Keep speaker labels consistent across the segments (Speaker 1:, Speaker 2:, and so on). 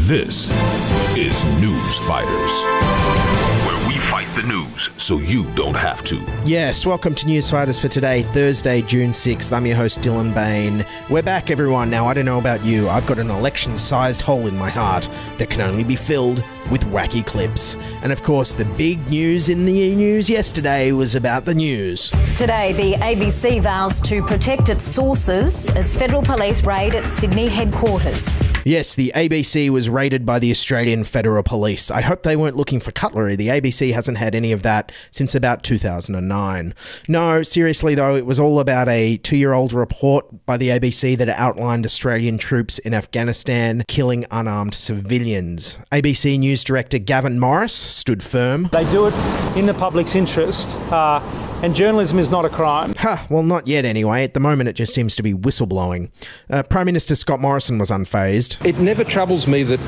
Speaker 1: This is News Fighters, where we fight the news so you don't have to.
Speaker 2: Yes, welcome to News Fighters for today, Thursday, June 6th. I'm your host, Dylan Bain. We're back, everyone. Now, I don't know about you. I've got an election-sized hole in my heart that can only be filled with wacky clips. And of course, the big news in the news yesterday was about the news.
Speaker 3: Today, the ABC vows to protect its sources as federal police raid its Sydney headquarters.
Speaker 2: Yes, the ABC was raided by the Australian Federal Police. I hope they weren't looking for cutlery. The ABC hasn't had any of that since about 2009. No, seriously though, it was all about a 2-year-old report by the ABC that outlined Australian troops in Afghanistan killing unarmed civilians. ABC News Director Gavin Morris stood firm.
Speaker 4: They do it in the public's interest, and journalism is not a crime.
Speaker 2: Well, not yet anyway. At the moment, it just seems to be whistleblowing. Prime Minister Scott Morrison was unfazed.
Speaker 5: It never troubles me that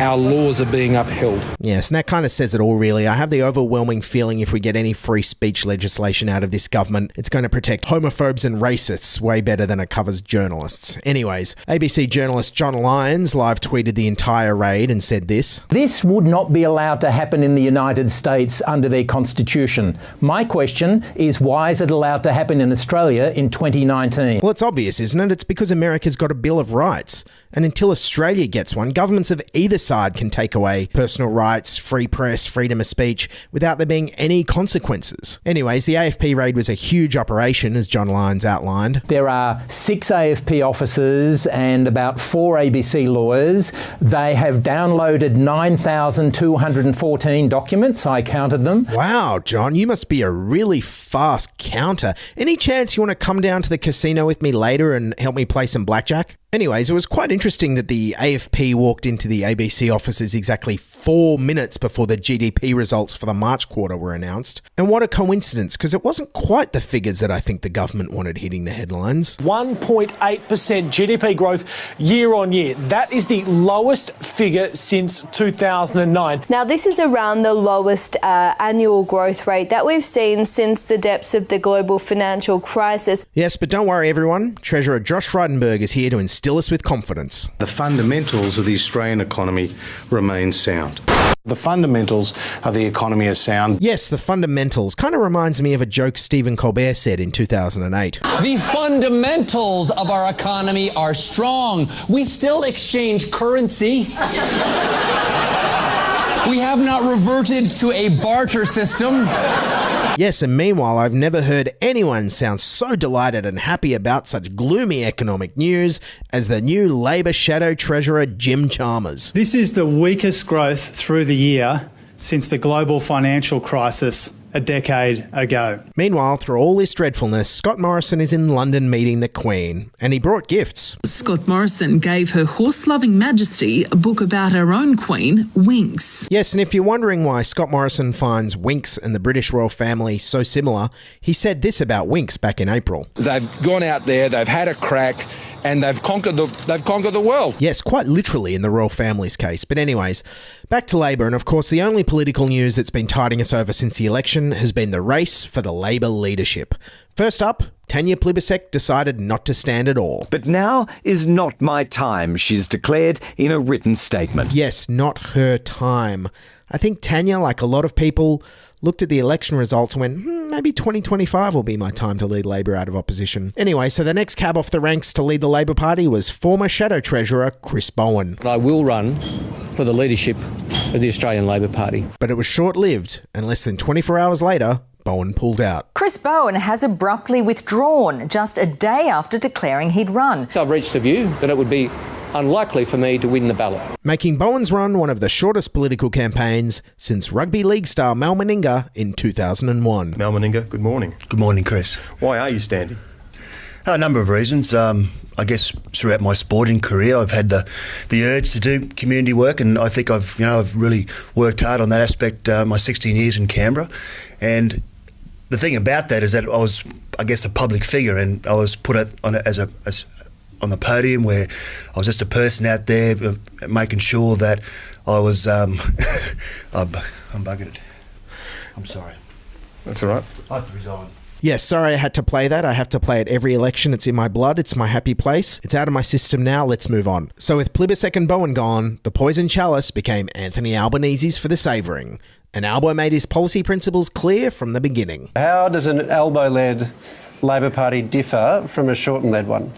Speaker 5: our laws are being upheld.
Speaker 2: Yes, and that kind of says it all, really. I have the overwhelming feeling if we get any free speech legislation out of this government, it's going to protect homophobes and racists way better than it covers journalists. Anyways, ABC journalist John Lyons live tweeted the entire raid and said this.
Speaker 6: This would not be allowed to happen in the United States under their constitution. My question is, why is it allowed to happen in Australia in 2019?
Speaker 2: Well, it's obvious, isn't it? It's because America's got a Bill of Rights. And until Australia gets one, governments of either side can take away personal rights, free press, freedom of speech, without there being any consequences. Anyways, the AFP raid was a huge operation, as John Lyons outlined.
Speaker 6: There are 6 AFP officers and about 4 ABC lawyers. They have downloaded 9,214 documents. I counted them.
Speaker 2: Wow, John, you must be a really fast counter. Any chance you want to come down to the casino with me later and help me play some blackjack? Anyways, it was quite interesting that the AFP walked into the ABC offices exactly 4 minutes before the GDP results for the March quarter were announced. And what a coincidence, because it wasn't quite the figures that I think the government wanted hitting the headlines.
Speaker 4: 1.8% GDP growth year on year. That is the lowest figure since 2009.
Speaker 7: Now, this is around the lowest annual growth rate that we've seen since the depths of the global financial crisis.
Speaker 2: Yes, but don't worry, everyone. Treasurer Josh Frydenberg is here to instill us with confidence.
Speaker 8: The fundamentals of the Australian economy remain sound. The fundamentals of the economy are sound.
Speaker 2: Yes, the fundamentals. Kind of reminds me of a joke Stephen Colbert said in 2008.
Speaker 9: The fundamentals of our economy are strong. We still exchange currency. We have not reverted to a barter system.
Speaker 2: Yes, and meanwhile, I've never heard anyone sound so delighted and happy about such gloomy economic news as the new Labor Shadow Treasurer Jim Chalmers.
Speaker 10: This is the weakest growth through the year since the global financial crisis a decade ago.
Speaker 2: Meanwhile, through all this dreadfulness, Scott Morrison is in London meeting the Queen, and he brought gifts.
Speaker 11: Scott Morrison gave Her Horse-Loving Majesty a book about our own Queen, Winx.
Speaker 2: Yes, and if you're wondering why Scott Morrison finds Winx and the British royal family so similar, he said this about Winx back in April.
Speaker 5: They've gone out there, they've had a crack, and they've conquered the world.
Speaker 2: Yes, quite literally in the royal family's case. But anyways, back to Labor, and of course the only political news that's been tiding us over since the election has been the race for the Labor leadership. First up, Tanya Plibersek decided not to stand at all.
Speaker 12: But now is not my time, she's declared in a written statement.
Speaker 2: Yes, not her time. I think Tanya, like a lot of people, looked at the election results and went, maybe 2025 will be my time to lead Labor out of opposition. Anyway, so the next cab off the ranks to lead the Labor Party was former Shadow Treasurer Chris Bowen.
Speaker 13: I will run for the leadership of the Australian Labor Party.
Speaker 2: But it was short-lived, and less than 24 hours later, Bowen pulled out.
Speaker 3: Chris Bowen has abruptly withdrawn just a day after declaring he'd run.
Speaker 13: So I've reached the view that it would be unlikely for me to win the ballot.
Speaker 2: Making Bowen's run one of the shortest political campaigns since rugby league star Mal Meninga in 2001.
Speaker 14: Mal Meninga, good morning.
Speaker 15: Good morning, Chris.
Speaker 14: Why are you standing?
Speaker 15: A number of reasons. I guess throughout my sporting career, I've had the urge to do community work, and I think I've really worked hard on that aspect. My 16 years in Canberra, and the thing about that is that I was, I guess, a public figure, and I was put on the podium where I was just a person out there making sure that I was. I'm buggered. I'm sorry.
Speaker 14: That's all right.
Speaker 15: I have to resign.
Speaker 2: Yes, sorry I had to play that. I have to play it every election. It's in my blood. It's my happy place. It's out of my system now. Let's move on. So with Plibersek and Bowen gone, the poison chalice became Anthony Albanese's for the savouring. And Albo made his policy principles clear from the beginning.
Speaker 16: How does an Albo-led Labor Party differ from a Shorten-led one?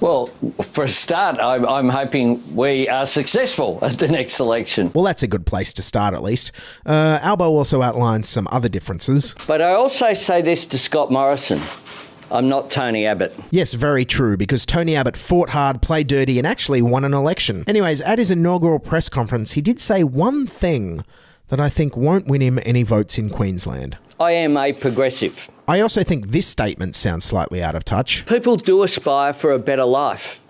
Speaker 17: Well, for a start, I'm hoping we are successful at the next election.
Speaker 2: Well, that's a good place to start, at least. Albo also outlines some other differences.
Speaker 17: But I also say this to Scott Morrison. I'm not Tony Abbott.
Speaker 2: Yes, very true, because Tony Abbott fought hard, played dirty, and actually won an election. Anyways, at his inaugural press conference, he did say one thing that I think won't win him any votes in Queensland.
Speaker 17: I am a progressive.
Speaker 2: I also think this statement sounds slightly out of touch.
Speaker 17: People do aspire for a better life.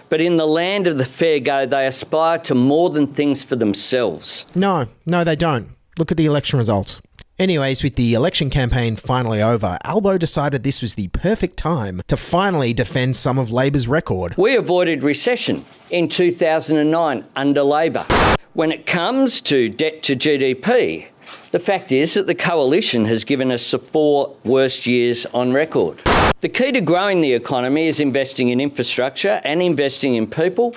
Speaker 17: But in the land of the fair go, they aspire to more than things for themselves.
Speaker 2: No, they don't. Look at the election results. Anyways, with the election campaign finally over, Albo decided this was the perfect time to finally defend some of Labor's record.
Speaker 17: We avoided recession in 2009 under Labor. When it comes to debt to GDP, the fact is that the coalition has given us the 4 worst years on record. The key to growing the economy is investing in infrastructure and investing in people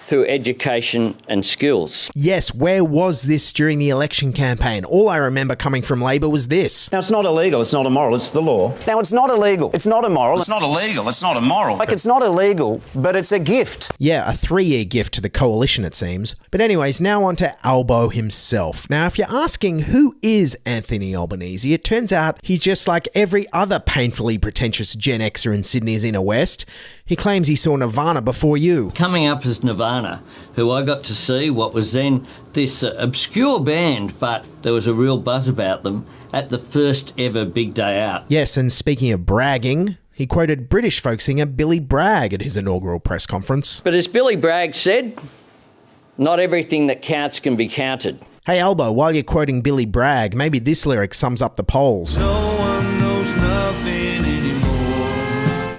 Speaker 17: through education and skills.
Speaker 2: Yes, where was this during the election campaign? All I remember coming from Labor was this.
Speaker 18: Now, it's not illegal, it's not immoral, it's the law. Now, it's not illegal, it's not immoral.
Speaker 14: It's not illegal, it's not immoral.
Speaker 18: Like, it's not illegal, but it's a gift.
Speaker 2: Yeah, a 3-year gift to the coalition, it seems. But anyways, now on to Albo himself. Now, if you're asking who is Anthony Albanese, it turns out he's just like every other painfully pretentious Gen Xer in Sydney's inner west. He claims he saw Nirvana before you.
Speaker 17: Coming up as Nirvana, who I got to see what was then this obscure band, but there was a real buzz about them, at the first ever big day out.
Speaker 2: Yes, and speaking of bragging, he quoted British folk singer Billy Bragg at his inaugural press conference.
Speaker 17: But as Billy Bragg said, not everything that counts can be counted.
Speaker 2: Hey Albo, while you're quoting Billy Bragg, maybe this lyric sums up the polls.
Speaker 19: No one knows nothing anymore.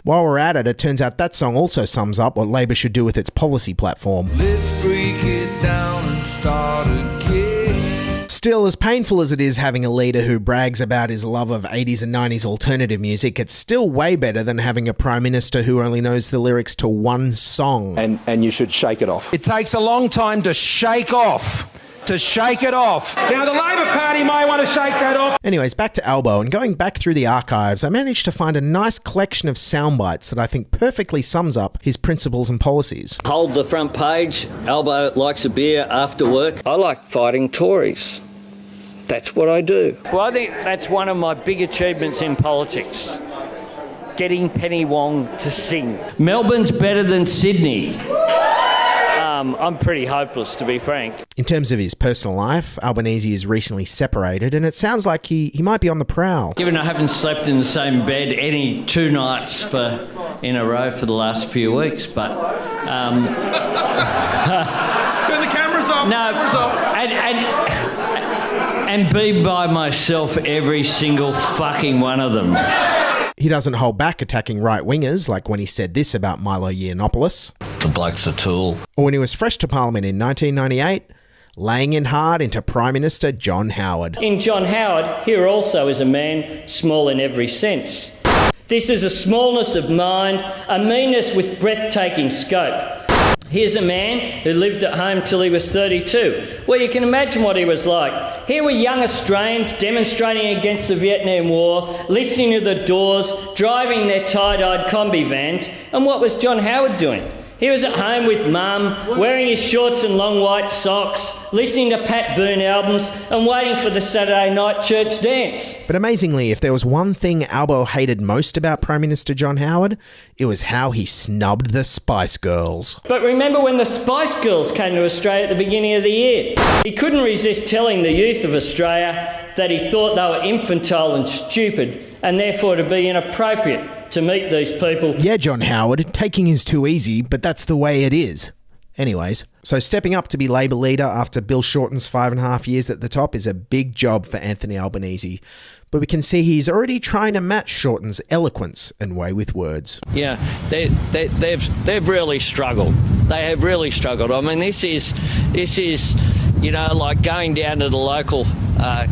Speaker 2: While we're at it, it turns out that song also sums up what Labor should do with its policy platform.
Speaker 19: Let's break it down and start again.
Speaker 2: Still, as painful as it is having a leader who brags about his love of 80s and 90s alternative music, it's still way better than having a Prime Minister who only knows the lyrics to one song.
Speaker 5: And you should shake it off.
Speaker 20: It takes a long time to shake off. To shake it off. Now, the Labor Party might want to shake that off.
Speaker 2: Anyways, back to Albo, and going back through the archives, I managed to find a nice collection of sound bites that I think perfectly sums up his principles and policies.
Speaker 17: Hold the front page. Albo likes a beer after work. I like fighting Tories. That's what I do. Well, I think that's one of my big achievements in politics. Getting Penny Wong to sing. Melbourne's better than Sydney. I'm pretty hopeless, to be frank.
Speaker 2: In terms of his personal life, Albanese is recently separated, and it sounds like he might be on the prowl.
Speaker 17: Given I haven't slept in the same bed any 2 nights in a row for the last few weeks, but...
Speaker 20: Turn the cameras off.
Speaker 17: No,
Speaker 20: cameras off.
Speaker 17: And be by myself every single fucking one of them.
Speaker 2: He doesn't hold back attacking right-wingers, like when he said this about Milo Yiannopoulos.
Speaker 17: The bloke's a tool.
Speaker 2: Or when he was fresh to Parliament in 1998, laying in hard into Prime Minister John Howard.
Speaker 17: In John Howard, here also is a man small in every sense. This is a smallness of mind, a meanness with breathtaking scope. Here's a man who lived at home till he was 32. Well, you can imagine what he was like. Here were young Australians demonstrating against the Vietnam War, listening to the Doors, driving their tie-dyed combi vans. And what was John Howard doing? He was at home with Mum, wearing his shorts and long white socks, listening to Pat Boone albums and waiting for the Saturday night church dance.
Speaker 2: But amazingly, if there was one thing Albo hated most about Prime Minister John Howard, it was how he snubbed the Spice Girls.
Speaker 17: But remember when the Spice Girls came to Australia at the beginning of the year? He couldn't resist telling the youth of Australia that he thought they were infantile and stupid and therefore to be inappropriate to meet these people.
Speaker 2: Yeah, John Howard, taking is too easy, but that's the way it is. Anyways, so stepping up to be Labor leader after Bill Shorten's 5.5 years at the top is a big job for Anthony Albanese. But we can see he's already trying to match Shorten's eloquence and way with words.
Speaker 17: Yeah, they've really struggled. They have really struggled. I mean, this is, you know, like going down to the local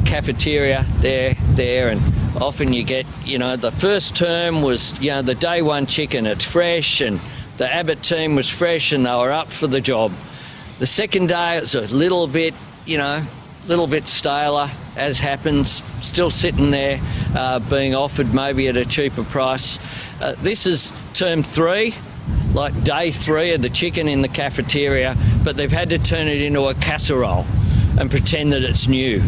Speaker 17: cafeteria there and often you get, the first term was, the day one chicken, it's fresh, and the Abbott team was fresh and they were up for the job. The second day it's a little bit staler, as happens, still sitting there being offered maybe at a cheaper price. This is term 3, like day 3 of the chicken in the cafeteria, but they've had to turn it into a casserole and pretend that it's new.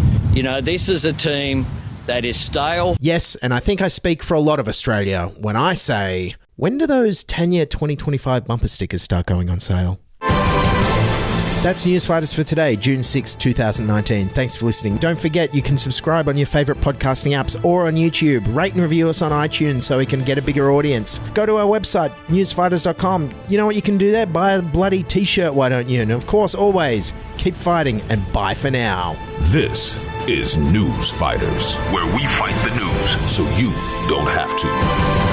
Speaker 17: This is a team that is stale.
Speaker 2: Yes, and I think I speak for a lot of Australia when I say, when do those Tanya 2025 bumper stickers start going on sale? That's Newsfighters for today, June 6, 2019. Thanks for listening. Don't forget, you can subscribe on your favourite podcasting apps or on YouTube. Rate and review us on iTunes so we can get a bigger audience. Go to our website, newsfighters.com. You know what you can do there? Buy a bloody t-shirt, why don't you? And of course, always, keep fighting and bye for now.
Speaker 1: This is News Fighters, where we fight the news so you don't have to.